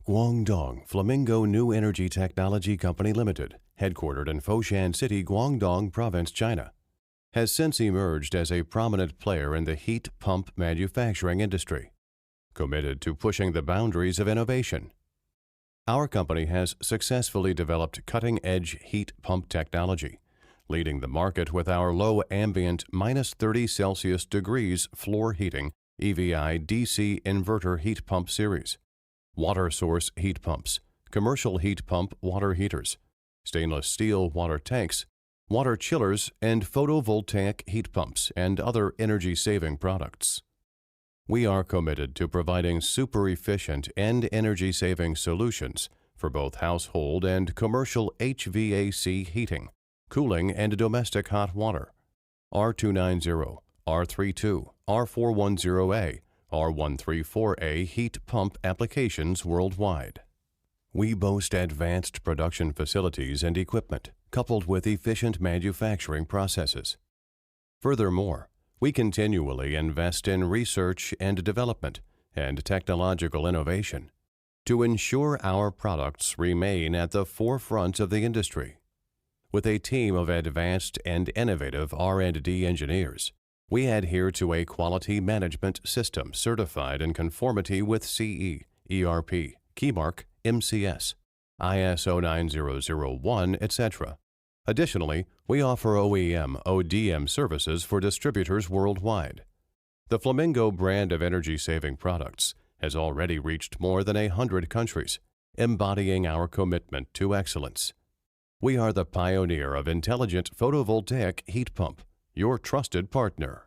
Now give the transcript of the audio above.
Guangdong Flamingo New Energy Technology Company Limited, headquartered in Foshan City, Guangdong Province, China, has since emerged as a prominent player in the heat pump manufacturing industry, committed to pushing the boundaries of innovation. Our company has successfully developed cutting-edge heat pump technology, leading the market with our low ambient -30 Celsius degrees floor heating EVI DC inverter heat pump series, water source heat pumps, commercial heat pump water heaters, stainless steel water tanks, water chillers, and photovoltaic heat pumps and other energy-saving products. We are committed to providing super-efficient and energy-saving solutions for both household and commercial HVAC heating, cooling, and domestic hot water, R290, R32, R410A, R134A heat pump applications worldwide. We boast advanced production facilities and equipment, coupled with efficient manufacturing processes. Furthermore, we continually invest in research and development and technological innovation to ensure our products remain at the forefront of the industry. With a team of advanced and innovative R&D engineers, we adhere to a quality management system certified in conformity with CE, ERP, Keymark, MCS, ISO 9001, etc. Additionally, we offer OEM/ODM services for distributors worldwide. The Flamingo brand of energy-saving products has already reached more than 100 countries, embodying our commitment to excellence. We are the pioneer of intelligent photovoltaic heat pump, your trusted partner.